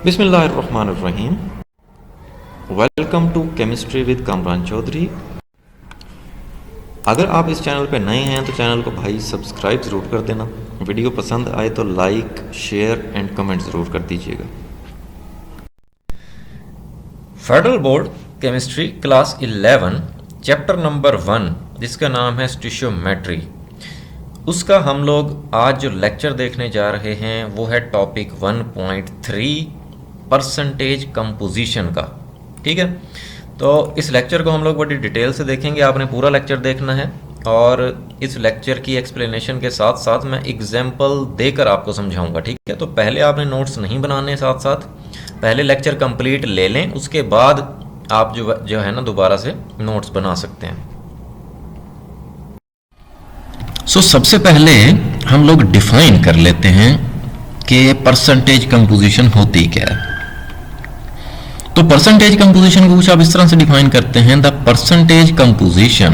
बिस्मिल्लाहिर्रहमानिर्रहीम। Welcome to chemistry with Kamran Chaudhary. अगर आप इस चैनल पर नए हैं तो चैनल को भाई सब्सक्राइब ज़रूर कर देना। वीडियो पसंद आए तो लाइक, शेयर एंड कमेंट ज़रूर कर दीजिएगा। Federal board chemistry class 11 chapter number 1 जिसका नाम है स्टिशियोमेट्री, उसका हम लोग आज जो लेक्चर देखने जा रहे हैं वो है टॉपिक 1.3 परसेंटेज कंपोजिशन का। ठीक है, तो इस लेक्चर को हम लोग बड़ी डिटेल से देखेंगे। आपने पूरा लेक्चर देखना है और इस लेक्चर की एक्सप्लेनेशन के साथ साथ मैं एग्जाम्पल देकर आपको समझाऊंगा। ठीक है, तो पहले आपने नोट्स नहीं बनाने, साथ साथ पहले लेक्चर कंप्लीट ले लें, उसके बाद आप जो है ना दोबारा से नोट्स बना सकते हैं। सबसे पहले हम लोग डिफाइन कर लेते हैं कि परसेंटेज कंपोजिशन होती क्या है। तो परसेंटेज कंपोजिशन को कुछ आप इस तरह से डिफाइन करते हैं, the percentage composition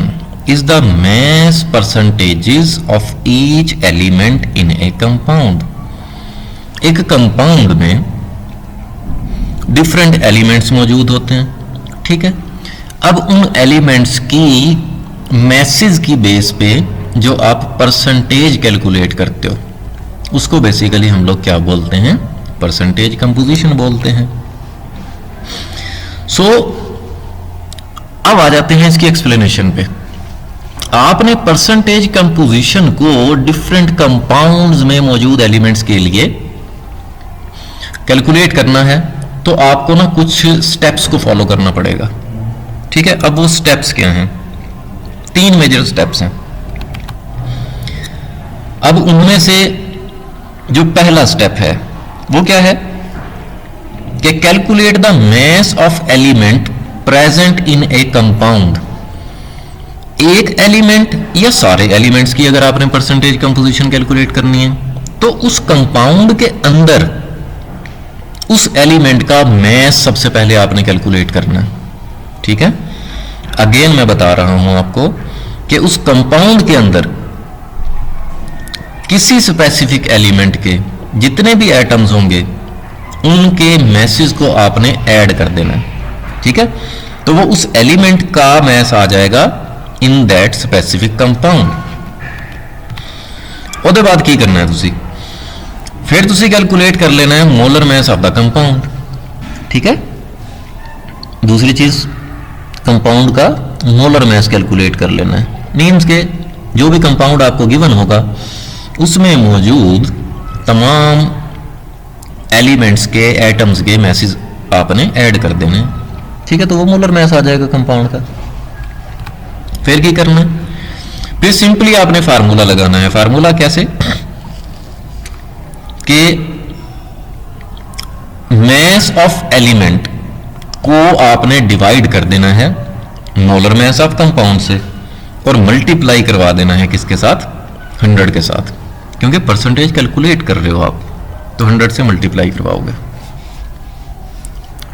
is the mass percentages of each element in A compound. एक कंपाउंड में डिफरेंट एलिमेंट्स मौजूद होते हैं। ठीक है, अब उन एलिमेंट्स की मैसेज की बेस पे जो आप परसेंटेज कैलकुलेट करते हो उसको बेसिकली हम लोग क्या बोलते हैं, परसेंटेज कंपोजिशन बोलते हैं। अब आ जाते हैं इसकी एक्सप्लेनेशन पे। आपने परसेंटेज कंपोजिशन को डिफरेंट कंपाउंड्स में मौजूद एलिमेंट्स के लिए कैलकुलेट करना है तो आपको ना कुछ स्टेप्स को फॉलो करना पड़ेगा। ठीक है, अब वो स्टेप्स क्या हैं? 3 मेजर स्टेप्स हैं। अब उनमें से जो पहला स्टेप है वो क्या है कि calculate the mass of element present in A compound. एक एलिमेंट या सारे एलिमेंट्स की अगर आपने परसेंटेज कंपोजिशन कैलकुलेट करनी है तो उस कंपाउंड के अंदर उस एलिमेंट का मास सबसे पहले आपने कैलकुलेट करना है। ठीक है, अगेन मैं बता रहा हूं आपको कि उस कंपाउंड के अंदर किसी स्पेसिफिक एलिमेंट के जितने भी एटम्स होंगे उनके मैसेज को आपने ऐड कर देना है। ठीक है, तो वो उस एलिमेंट का मैस आ जाएगा इन दैट स्पेसिफिक कंपाउंड। उसके बाद की करना है तुसी, फिर तुसी कैलकुलेट कर लेना है molar mass of the compound. ठीक है, दूसरी चीज कंपाउंड का मोलर मैस कैलकुलेट कर लेना है। मीन्स के जो भी कंपाउंड आपको गिवन होगा उसमें मौजूद तमाम एलिमेंट्स के एटम्स के मैसेज आपने ऐड कर देने। ठीक है, तो वो मोलर मैस आ जाएगा कंपाउंड का। फिर क्या करना है? फिर सिंपली आपने फार्मूला लगाना है। फार्मूला कैसे कि मैस ऑफ एलिमेंट को आपने डिवाइड कर देना है मोलर मैस ऑफ कंपाउंड से और मल्टीप्लाई करवा देना है किसके साथ? 100 के साथ, क्योंकि परसेंटेज कैलकुलेट कर रहे हो आप तो 100 से मल्टीप्लाई करवाओगे।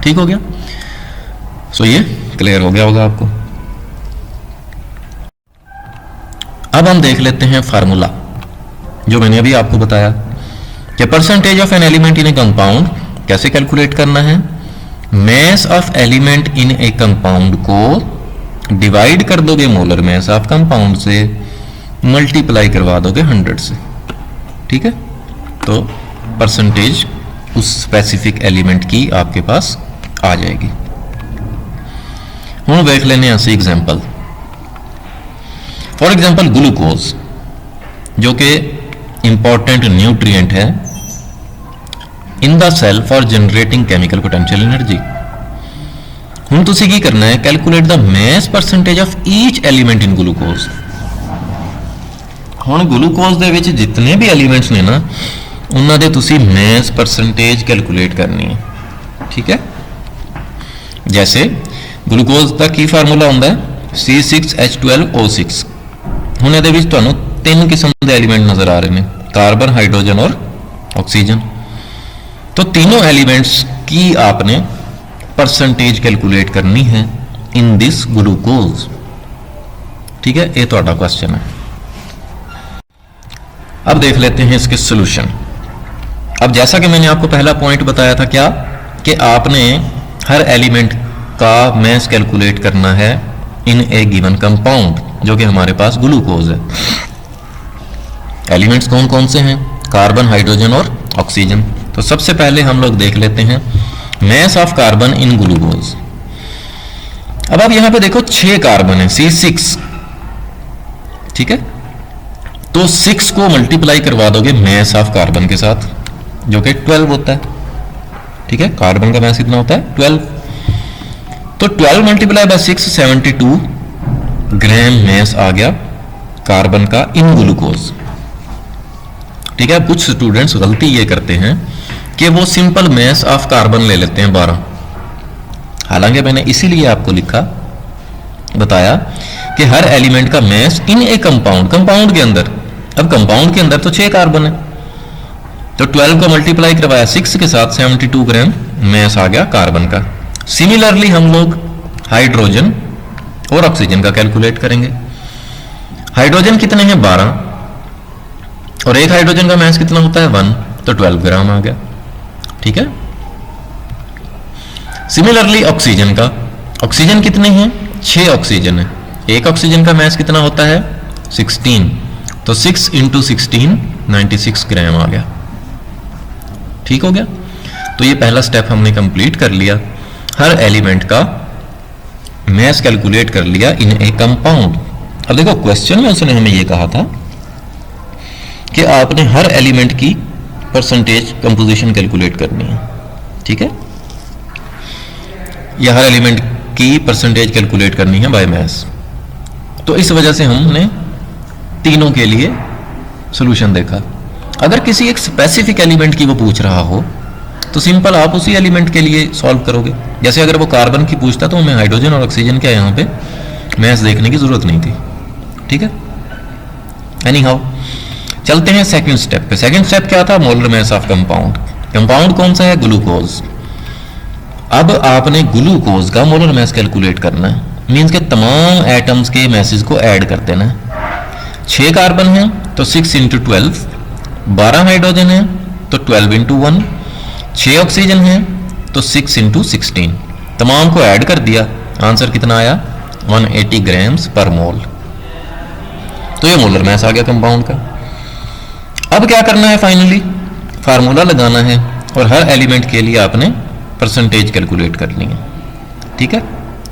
ठीक हो गया? ये क्लियर हो गया होगा आपको। अब हम देख लेते हैं फार्मूला जो मैंने अभी आपको बताया कि percentage of an element in A compound कैसे कैलकुलेट करना है। Mass of element in A compound को डिवाइड कर दोगे मोलर मैस ऑफ कंपाउंड से, मल्टीप्लाई करवा दोगे 100 से। ठीक है, तो परसेंटेज उस स्पेसिफिक एलिमेंट की आपके पास आ जाएगी। हम देख लेने ऐसे एग्जांपल। फॉर एग्जांपल ग्लूकोज जो कि इंपॉर्टेंट न्यूट्रिएंट है in the cell for generating chemical potential energy. हम तुसी की करना है calculate the mass percentage of each element in glucose. ਹੁਣ ग्लूकोज ਦੇ ਵਿੱਚ जितने भी एलिमेंट्स ने ना ਉਹਨਾਂ ਦੇ ਤੁਸੀਂ मास परसेंटेज कैलकुलेट करनी है। ठीक है, जैसे ग्लूकोज का की फार्मूला ਹੁੰਦਾ है C6H12O6। ਹੁਣ ਇਹਦੇ ਵਿੱਚ ਤੁਹਾਨੂੰ 3 किस्म के एलिमेंट नजर आ रहे हैं, कार्बन, हाइड्रोजन और ऑक्सीजन। तो तीनों एलिमेंट्स की आपने परसेंटेज कैलकुलेट करनी है इन दिस ग्लूकोज। ठीक है, ये ਤੁਹਾਡਾ क्वेश्चन है। अब देख लेते हैं इसके सॉल्यूशन। अब जैसा कि मैंने आपको पहला पॉइंट बताया था क्या कि आपने हर एलिमेंट का मास कैलकुलेट करना है इन ए गिवन कंपाउंड, जो कि हमारे पास ग्लूकोज है। एलिमेंट्स कौन कौन से हैं? कार्बन, हाइड्रोजन और ऑक्सीजन। तो सबसे पहले हम लोग देख लेते हैं mass of carbon in glucose. अब आप यहां पे देखो 6 कार्बन है, C6, ठीक है। तो 6 को मल्टीप्लाई करवा दोगे मास ऑफ कार्बन के साथ, जो कि 12 होता है, ठीक है। कार्बन का मास कितना होता है? 12। तो 12 मल्टीप्लाई बाय 6 72 ग्राम मास आ गया कार्बन का इन ग्लूकोज, ठीक है। कुछ स्टूडेंट्स गलती ये करते हैं कि वो सिंपल मास ऑफ कार्बन ले लेते हैं 12। हालांकि मैंने इसीलिए आपको लिखा बताया कि हर एलिमेंट का मास इन ए कंपाउंड, कंपाउंड के अंदर। अब कंपाउंड के अंदर तो 6 कार्बन है, तो 12 को मल्टीप्लाई करवाया 6 के साथ 72 ग्राम मास आ गया कार्बन का। सिमिलरली हम लोग हाइड्रोजन और ऑक्सीजन का कैलकुलेट करेंगे। हाइड्रोजन कितने हैं? 12, और एक हाइड्रोजन का मास कितना होता है? 1, तो 12 ग्राम आ गया, ठीक है। सिमिलरली ऑक्सीजन का, ऑक्सीजन कितने हैं? 6 ऑक्सीजन है। एक ऑक्सीजन का मास कितना होता है? 16, तो 6 × 16 96 ग्राम आ गया, ठीक हो गया। तो ये पहला स्टेप हमने कंप्लीट कर लिया, हर एलिमेंट का मास कैलकुलेट कर लिया इन ए कंपाउंड। अब देखो क्वेश्चन में उसने हमें ये कहा था कि आपने हर एलिमेंट की परसेंटेज कंपोजिशन कैलकुलेट करनी है, ठीक है। या हर एलिमेंट की परसेंटेज कैलकुलेट करनी है बाय मास। तो इस वजह से हमने तीनों के लिए सॉल्यूशन देखा। अगर किसी एक स्पेसिफिक एलिमेंट की वो पूछ रहा हो तो सिंपल आप उसी एलिमेंट के लिए सॉल्व करोगे। जैसे अगर वो कार्बन की पूछता तो हमें हाइड्रोजन और ऑक्सीजन का यहाँ पे मास देखने की जरूरत नहीं थी, ठीक है। एनी हाउ चलते हैं सेकंड स्टेप पे। सेकंड स्टेप क्या था? Molar mass of compound. Compound कौन सा है? ग्लूकोज। अब आपने ग्लूकोज का मोलर मास कैलकुलेट करना है, मींस के तमाम एटम्स के मैसेज को ऐड कर देना है। 6 कार्बन है तो 6 × 12, 12 हाइड्रोजन है तो 12 × 1, 6 ऑक्सीजन है तो 6 × 16, तमाम को ऐड कर दिया, आंसर कितना आया? 180 ग्राम्स पर मोल। तो ये मोलर मास आ गया कंपाउंड का। अब क्या करना है? फाइनली फार्मूला लगाना है और हर एलिमेंट के लिए आपने परसेंटेज कैलकुलेट करनी है, ठीक है।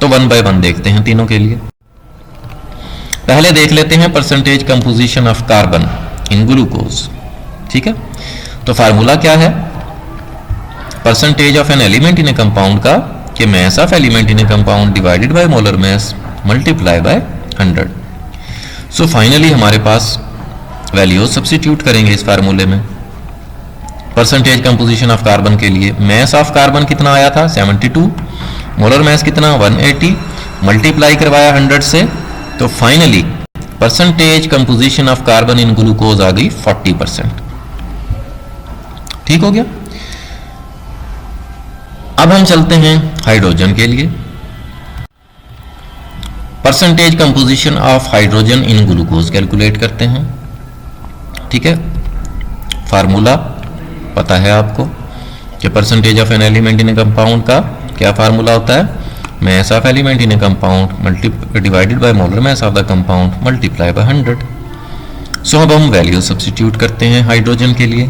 तो 1 बाय 1 देखते हैं तीनों के लिए। पहले देख लेते हैं percentage composition of carbon in glucose, ठीक है। तो फार्मूला क्या है? Percentage of an element in A compound का कि mass of element in A compound divided by molar mass multiply by 100। So finally हमारे पास वैल्यूज सब्स्टिट्यूट करेंगे इस फार्मूले में। परसेंटेज कंपोजिशन ऑफ कार्बन के लिए मास ऑफ कार्बन कितना आया था? 72, मोलर मास कितना? 180, मल्टीप्लाई करवाया 100 से, तो finally percentage composition of carbon in glucose आ गई 40%, ठीक हो गया। अब हम चलते हैं हाइड्रोजन के लिए। Percentage composition of hydrogen in glucose calculate करते हैं, ठीक है। फार्मूला पता है आपको कि percentage of an element in A compound का क्या फार्मूला होता है? Mass of element in A compound divided by molar mass of the compound multiply by 100। सो अब हम वैल्यू सब्स्टिट्यूट करते हैं हाइड्रोजन के लिए।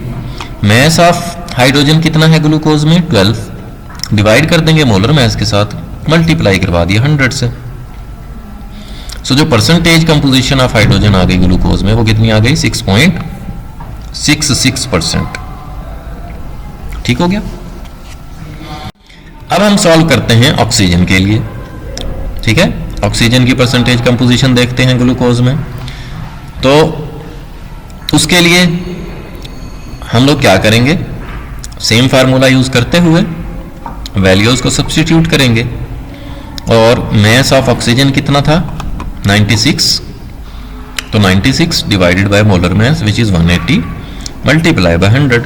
मास ऑफ हाइड्रोजन कितना है ग्लूकोज में? 12, डिवाइड कर देंगे मोलर मास के साथ, मल्टीप्लाई करवा दिया 100 से। सो जो परसेंटेज कंपोजिशन ऑफ हाइड्रोजन आ गई ग्लूकोज में वो कितनी आ गई? 6.66%, ठीक हो गया। अब हम सॉल्व करते हैं ऑक्सीजन के लिए, ठीक है। ऑक्सीजन की परसेंटेज कंपोजिशन देखते हैं ग्लूकोज में। तो उसके लिए हम लोग क्या करेंगे? सेम फार्मूला यूज करते हुए वैल्यूज को सब्स्टिट्यूट करेंगे। और मास ऑफ ऑक्सीजन कितना था? 96, तो 96 divided by molar mass which is 180 multiply by 100।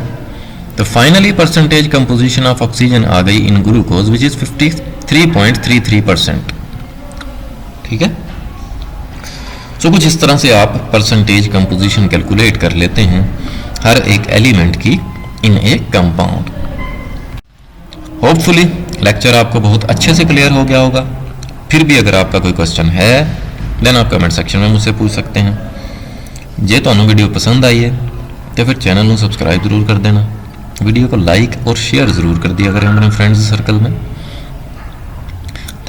तो finally percentage composition of oxygen आ गई इन ग्लूकोज विच इज 53.33%, ठीक है। सो कुछ इस तरह से आप परसेंटेज कंपोजिशन कैलकुलेट कर लेते हैं हर एक एलिमेंट की इन ए कंपाउंड। होपफुली लेक्चर आपको बहुत अच्छे से क्लियर हो गया होगा। फिर भी अगर आपका कोई क्वेश्चन है देन आप कमेंट सेक्शन में मुझसे पूछ सकते हैं। जे तो वीडियो पसंद आई है तो फिर चैनल को सब्सक्राइब जरूर कर देना, वीडियो को लाइक और शेयर ज़रूर कर दिया करें हमारे फ्रेंड्स सर्कल में।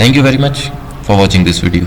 Thank you very much for watching this video.